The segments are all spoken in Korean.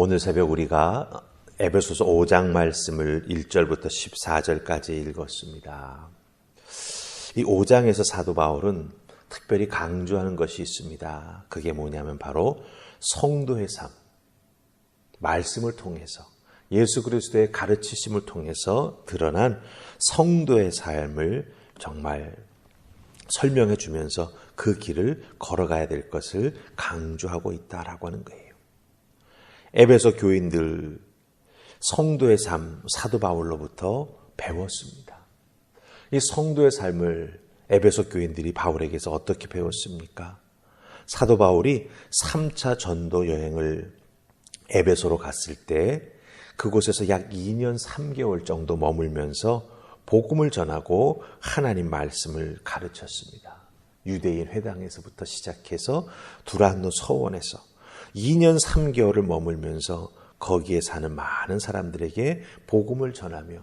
오늘 새벽 우리가 에베소서 5장 말씀을 1절부터 14절까지 읽었습니다. 이 5장에서 사도 바울은 특별히 강조하는 것이 있습니다. 그게 뭐냐면 바로 성도의 삶, 말씀을 통해서 예수 그리스도의 가르치심을 통해서 드러난 성도의 삶을 정말 설명해 주면서 그 길을 걸어가야 될 것을 강조하고 있다라고 하는 거예요. 에베소 교인들 성도의 삶 사도 바울로부터 배웠습니다. 이 성도의 삶을 에베소 교인들이 바울에게서 어떻게 배웠습니까? 사도 바울이 3차 전도 여행을 에베소로 갔을 때 그곳에서 약 2년 3개월 정도 머물면서 복음을 전하고 하나님 말씀을 가르쳤습니다. 유대인 회당에서부터 시작해서 두란노 서원에서 2년 3개월을 머물면서 거기에 사는 많은 사람들에게 복음을 전하며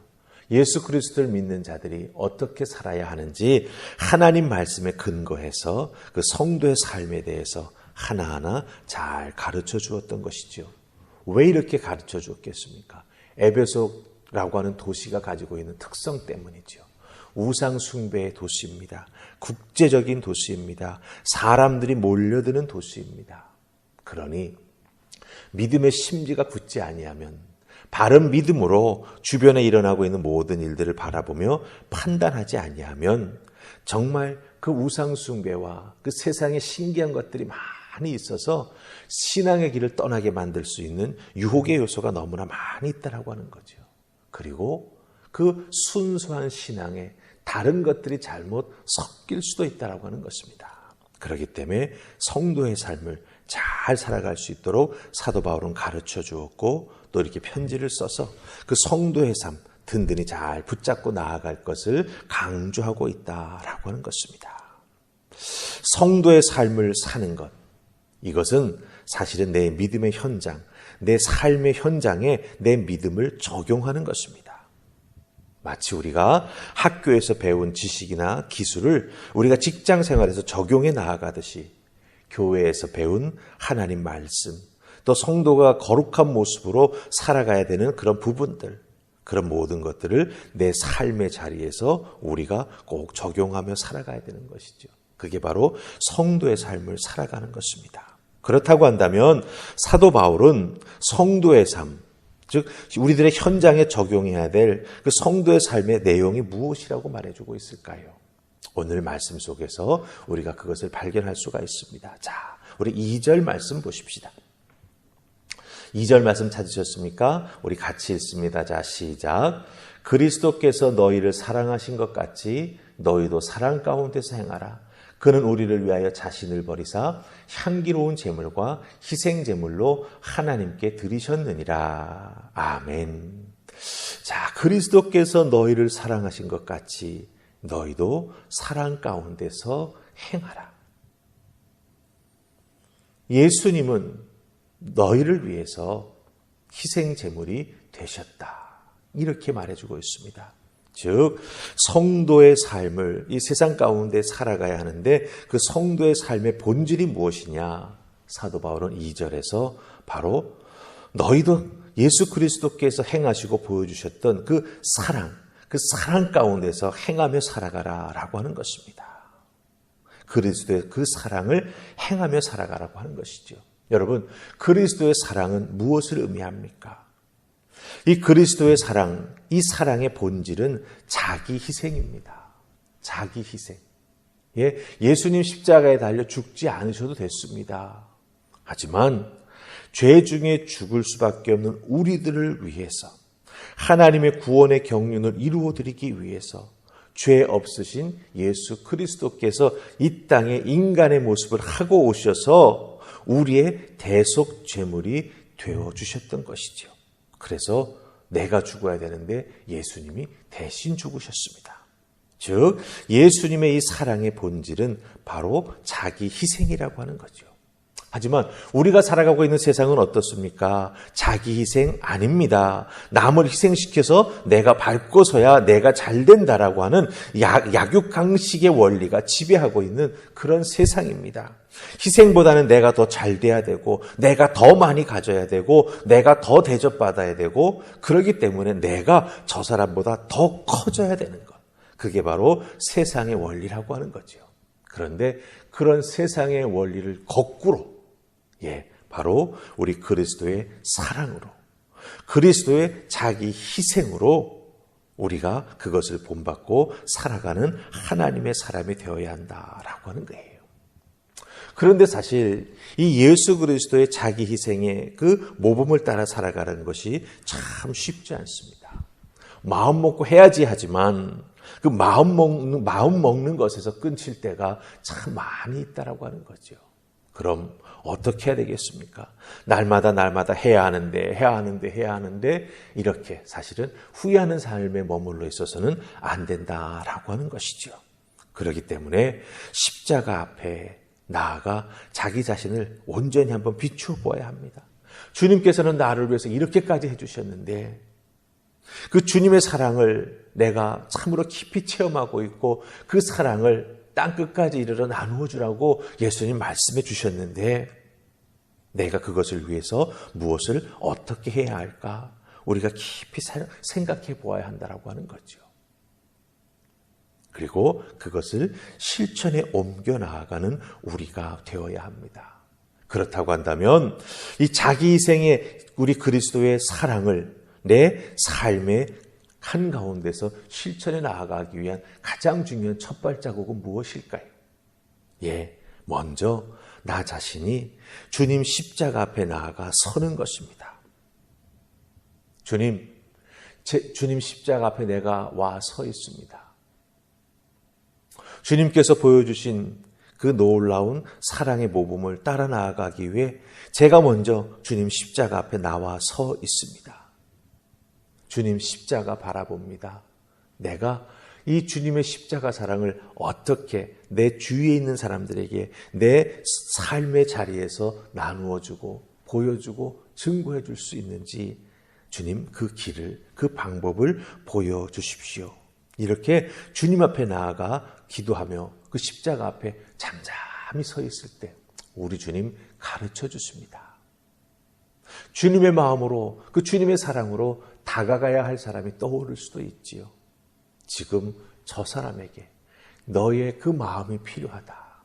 예수 그리스도를 믿는 자들이 어떻게 살아야 하는지 하나님 말씀에 근거해서 그 성도의 삶에 대해서 하나하나 잘 가르쳐 주었던 것이죠. 왜 이렇게 가르쳐 주었겠습니까? 에베소라고 하는 도시가 가지고 있는 특성 때문이죠. 우상 숭배의 도시입니다. 국제적인 도시입니다. 사람들이 몰려드는 도시입니다. 그러니 믿음의 심지가 굳지 아니하면 바른 믿음으로 주변에 일어나고 있는 모든 일들을 바라보며 판단하지 아니하면 정말 그 우상 숭배와 그 세상에 신기한 것들이 많이 있어서 신앙의 길을 떠나게 만들 수 있는 유혹의 요소가 너무나 많이 있다라고 하는 거죠. 그리고 그 순수한 신앙에 다른 것들이 잘못 섞일 수도 있다라고 하는 것입니다. 그렇기 때문에 성도의 삶을 잘 살아갈 수 있도록 사도 바울은 가르쳐 주었고 또 이렇게 편지를 써서 그 성도의 삶 든든히 잘 붙잡고 나아갈 것을 강조하고 있다라고 하는 것입니다. 성도의 삶을 사는 것, 이것은 사실은 내 믿음의 현장, 내 삶의 현장에 내 믿음을 적용하는 것입니다. 마치 우리가 학교에서 배운 지식이나 기술을 우리가 직장 생활에서 적용해 나아가듯이 교회에서 배운 하나님 말씀, 또 성도가 거룩한 모습으로 살아가야 되는 그런 부분들, 그런 모든 것들을 내 삶의 자리에서 우리가 꼭 적용하며 살아가야 되는 것이죠. 그게 바로 성도의 삶을 살아가는 것입니다. 그렇다고 한다면 사도 바울은 성도의 삶, 즉 우리들의 현장에 적용해야 될 그 성도의 삶의 내용이 무엇이라고 말해주고 있을까요? 오늘 말씀 속에서 우리가 그것을 발견할 수가 있습니다. 자, 우리 2절 말씀 보십시다. 2절 말씀 찾으셨습니까? 우리 같이 읽습니다. 자, 시작. 그리스도께서 너희를 사랑하신 것 같이 너희도 사랑 가운데서 행하라. 그는 우리를 위하여 자신을 버리사 향기로운 제물과 희생 제물로 하나님께 드리셨느니라. 아멘. 자, 그리스도께서 너희를 사랑하신 것 같이 너희도 사랑 가운데서 행하라. 예수님은 너희를 위해서 희생 제물이 되셨다. 이렇게 말해주고 있습니다. 즉 성도의 삶을 이 세상 가운데 살아가야 하는데 그 성도의 삶의 본질이 무엇이냐? 사도 바울은 2절에서 바로 너희도 예수 그리스도께서 행하시고 보여주셨던 그 사랑 가운데서 행하며 살아가라 라고 하는 것입니다. 그리스도의 그 사랑을 행하며 살아가라고 하는 것이죠. 여러분, 그리스도의 사랑은 무엇을 의미합니까? 이 그리스도의 사랑, 이 사랑의 본질은 자기 희생입니다. 자기 희생. 예수님 십자가에 달려 죽지 않으셔도 됐습니다. 하지만 죄 중에 죽을 수밖에 없는 우리들을 위해서 하나님의 구원의 경륜을 이루어드리기 위해서 죄 없으신 예수 그리스도께서 이 땅에 인간의 모습을 하고 오셔서 우리의 대속 제물이 되어주셨던 것이죠. 그래서 내가 죽어야 되는데 예수님이 대신 죽으셨습니다. 즉 예수님의 이 사랑의 본질은 바로 자기 희생이라고 하는 거죠. 하지만 우리가 살아가고 있는 세상은 어떻습니까? 자기 희생 아닙니다. 남을 희생시켜서 내가 밟고서야 내가 잘 된다라고 하는 약육강식의 원리가 지배하고 있는 그런 세상입니다. 희생보다는 내가 더 잘 돼야 되고 내가 더 많이 가져야 되고 내가 더 대접받아야 되고 그렇기 때문에 내가 저 사람보다 더 커져야 되는 것. 그게 바로 세상의 원리라고 하는 거죠. 그런데 그런 세상의 원리를 거꾸로 바로 우리 그리스도의 사랑으로 그리스도의 자기 희생으로 우리가 그것을 본받고 살아가는 하나님의 사람이 되어야 한다라고 하는 거예요. 그런데 사실 이 예수 그리스도의 자기 희생의 그 모범을 따라 살아가는 것이 참 쉽지 않습니다. 마음 먹고 해야지 하지만 그 마음 먹는 것에서 끊칠 때가 참 많이 있다라고 하는 거죠. 그럼 어떻게 해야 되겠습니까? 날마다 해야 하는데 이렇게 사실은 후회하는 삶에 머물러 있어서는 안 된다라고 하는 것이죠. 그렇기 때문에 십자가 앞에 나아가 자기 자신을 온전히 한번 비추어 보아야 합니다. 주님께서는 나를 위해서 이렇게까지 해주셨는데 그 주님의 사랑을 내가 참으로 깊이 체험하고 있고 그 사랑을 땅끝까지 이르러 나누어 주라고 예수님 말씀해 주셨는데 내가 그것을 위해서 무엇을 어떻게 해야 할까? 우리가 깊이 생각해 보아야 한다라고 하는 거죠. 그리고 그것을 실천에 옮겨 나아가는 우리가 되어야 합니다. 그렇다고 한다면 이 자기 희생의 우리 그리스도의 사랑을 내 삶의 한가운데서 실천에 나아가기 위한 가장 중요한 첫 발자국은 무엇일까요? 먼저 나 자신이 주님 십자가 앞에 나아가 서는 것입니다. 주님 십자가 앞에 내가 와 서 있습니다. 주님께서 보여주신 그 놀라운 사랑의 모범을 따라 나아가기 위해 제가 먼저 주님 십자가 앞에 나와 서 있습니다. 주님 십자가 바라봅니다. 내가 이 주님의 십자가 사랑을 어떻게 내 주위에 있는 사람들에게 내 삶의 자리에서 나누어주고 보여주고 증거해 줄 수 있는지 주님 그 길을 그 방법을 보여주십시오. 이렇게 주님 앞에 나아가 기도하며 그 십자가 앞에 잠잠히 서 있을 때 우리 주님 가르쳐 주십니다. 주님의 마음으로 그 주님의 사랑으로 다가가야 할 사람이 떠오를 수도 있지요. 지금 저 사람에게 너의 그 마음이 필요하다.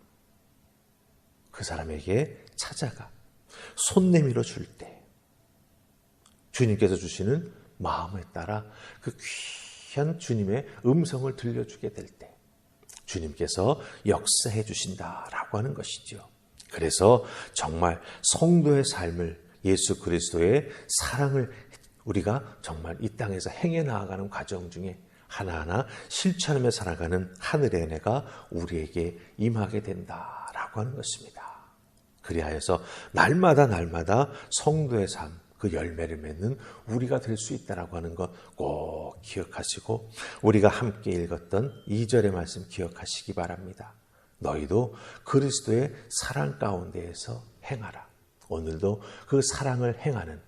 그 사람에게 찾아가 손 내밀어 줄 때 주님께서 주시는 마음에 따라 그 귀한 주님의 음성을 들려주게 될 때 주님께서 역사해 주신다라고 하는 것이죠. 그래서 정말 성도의 삶을 예수 그리스도의 사랑을 우리가 정말 이 땅에서 행해 나아가는 과정 중에 하나하나 실천하며 살아가는 하늘의 은혜가 우리에게 임하게 된다라고 하는 것입니다. 그리하여서 날마다 성도의 삶, 그 열매를 맺는 우리가 될 수 있다라고 하는 것 꼭 기억하시고 우리가 함께 읽었던 2절의 말씀 기억하시기 바랍니다. 너희도 그리스도의 사랑 가운데에서 행하라. 오늘도 그 사랑을 행하는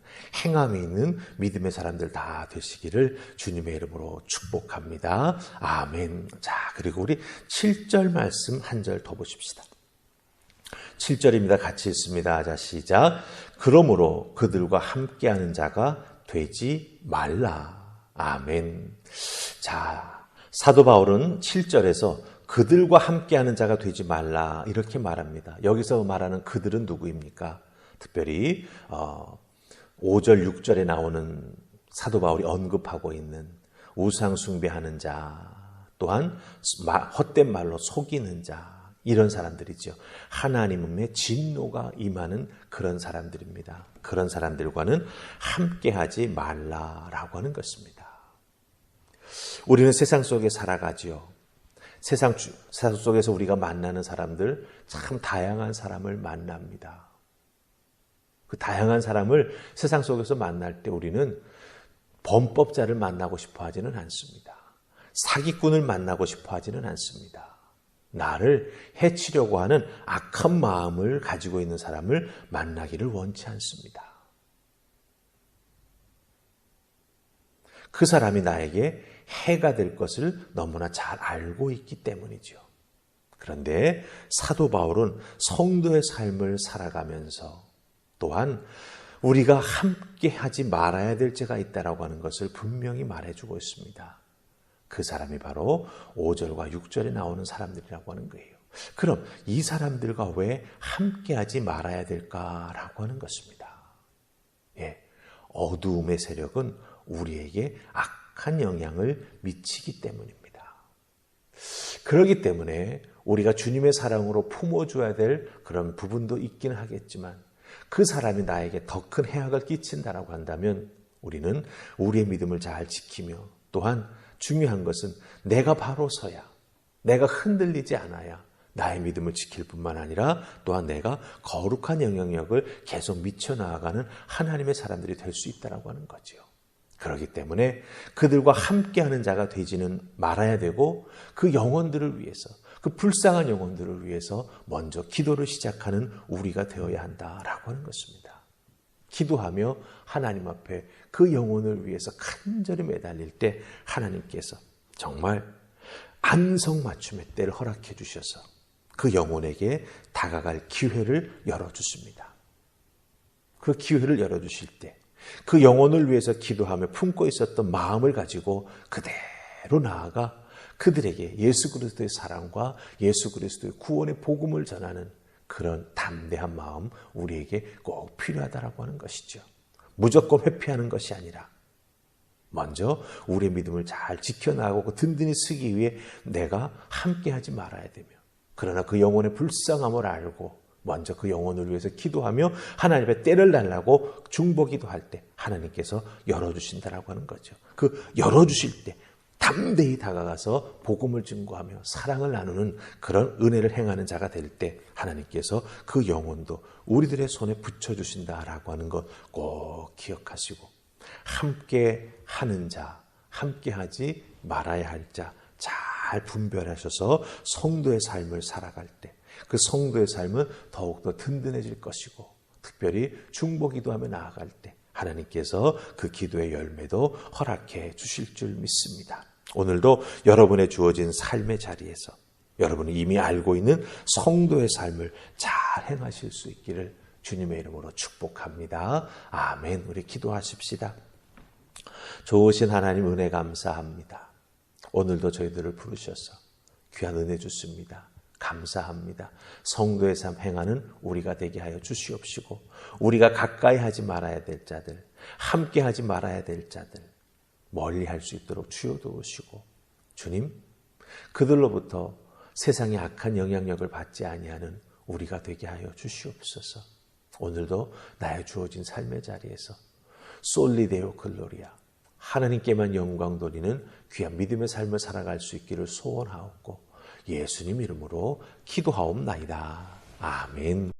행함이 있는 믿음의 사람들 다 되시기를 주님의 이름으로 축복합니다. 아멘. 자, 그리고 우리 7절 말씀 한 절 더 보십시다. 7절입니다. 같이 읽습니다. 자, 시작. 그러므로 그들과 함께하는 자가 되지 말라. 아멘. 자, 사도 바울은 7절에서 그들과 함께하는 자가 되지 말라 이렇게 말합니다. 여기서 말하는 그들은 누구입니까? 특별히 5절, 6절에 나오는 사도 바울이 언급하고 있는 우상 숭배하는 자, 또한 헛된 말로 속이는 자, 이런 사람들이죠. 하나님의 진노가 임하는 그런 사람들입니다. 그런 사람들과는 함께하지 말라라고 하는 것입니다. 우리는 세상 속에 살아가지요. 세상 속에서 우리가 만나는 사람들 참 다양한 사람을 만납니다. 그 다양한 사람을 세상 속에서 만날 때 우리는 범법자를 만나고 싶어 하지는 않습니다. 사기꾼을 만나고 싶어 하지는 않습니다. 나를 해치려고 하는 악한 마음을 가지고 있는 사람을 만나기를 원치 않습니다. 그 사람이 나에게 해가 될 것을 너무나 잘 알고 있기 때문이죠. 그런데 사도 바울은 성도의 삶을 살아가면서 또한 우리가 함께 하지 말아야 될 죄가 있다라고 하는 것을 분명히 말해주고 있습니다. 그 사람이 바로 5절과 6절에 나오는 사람들이라고 하는 거예요. 그럼 이 사람들과 왜 함께 하지 말아야 될까라고 하는 것입니다. 어두움의 세력은 우리에게 악한 영향을 미치기 때문입니다. 그렇기 때문에 우리가 주님의 사랑으로 품어줘야 될 그런 부분도 있긴 하겠지만 그 사람이 나에게 더 큰 해악을 끼친다라고 한다면 우리는 우리의 믿음을 잘 지키며 또한 중요한 것은 내가 바로 서야, 내가 흔들리지 않아야 나의 믿음을 지킬 뿐만 아니라 또한 내가 거룩한 영향력을 계속 미쳐나가는 하나님의 사람들이 될 수 있다라고 하는 거죠. 그렇기 때문에 그들과 함께하는 자가 되지는 말아야 되고 그 영혼들을 위해서, 그 불쌍한 영혼들을 위해서 먼저 기도를 시작하는 우리가 되어야 한다라고 하는 것입니다. 기도하며 하나님 앞에 그 영혼을 위해서 간절히 매달릴 때 하나님께서 정말 안성맞춤의 때를 허락해 주셔서 그 영혼에게 다가갈 기회를 열어주십니다. 그 기회를 열어주실 때 그 영혼을 위해서 기도하며 품고 있었던 마음을 가지고 그대로 나아가 그들에게 예수 그리스도의 사랑과 예수 그리스도의 구원의 복음을 전하는 그런 담대한 마음 우리에게 꼭 필요하다라고 하는 것이죠. 무조건 회피하는 것이 아니라 먼저 우리의 믿음을 잘 지켜나가고 든든히 쓰기 위해 내가 함께하지 말아야 되며 그러나 그 영혼의 불쌍함을 알고 먼저 그 영혼을 위해서 기도하며 하나님의 때를 달라고 중보기도할 때 하나님께서 열어주신다라고 하는 거죠. 그 열어주실 때 담대히 다가가서 복음을 증거하며 사랑을 나누는 그런 은혜를 행하는 자가 될 때 하나님께서 그 영혼도 우리들의 손에 붙여주신다라고 하는 것 꼭 기억하시고 함께 하는 자, 함께 하지 말아야 할 자 잘 분별하셔서 성도의 삶을 살아갈 때 그 성도의 삶은 더욱더 든든해질 것이고 특별히 중보기도하며 나아갈 때 하나님께서 그 기도의 열매도 허락해 주실 줄 믿습니다. 오늘도 여러분의 주어진 삶의 자리에서 여러분이 이미 알고 있는 성도의 삶을 잘 행하실 수 있기를 주님의 이름으로 축복합니다. 아멘. 우리 기도하십시다. 좋으신 하나님 은혜 감사합니다. 오늘도 저희들을 부르셔서 귀한 은혜 주십니다. 감사합니다. 성도의 삶 행하는 우리가 되게 하여 주시옵시고 우리가 가까이 하지 말아야 될 자들, 함께 하지 말아야 될 자들 멀리 할 수 있도록 주여 도우시고 주님 그들로부터 세상의 악한 영향력을 받지 아니하는 우리가 되게 하여 주시옵소서. 오늘도 나의 주어진 삶의 자리에서 솔리데오 글로리아 하나님께만 영광 돌리는 귀한 믿음의 삶을 살아갈 수 있기를 소원하옵고 예수님 이름으로 기도하옵나이다. 아멘.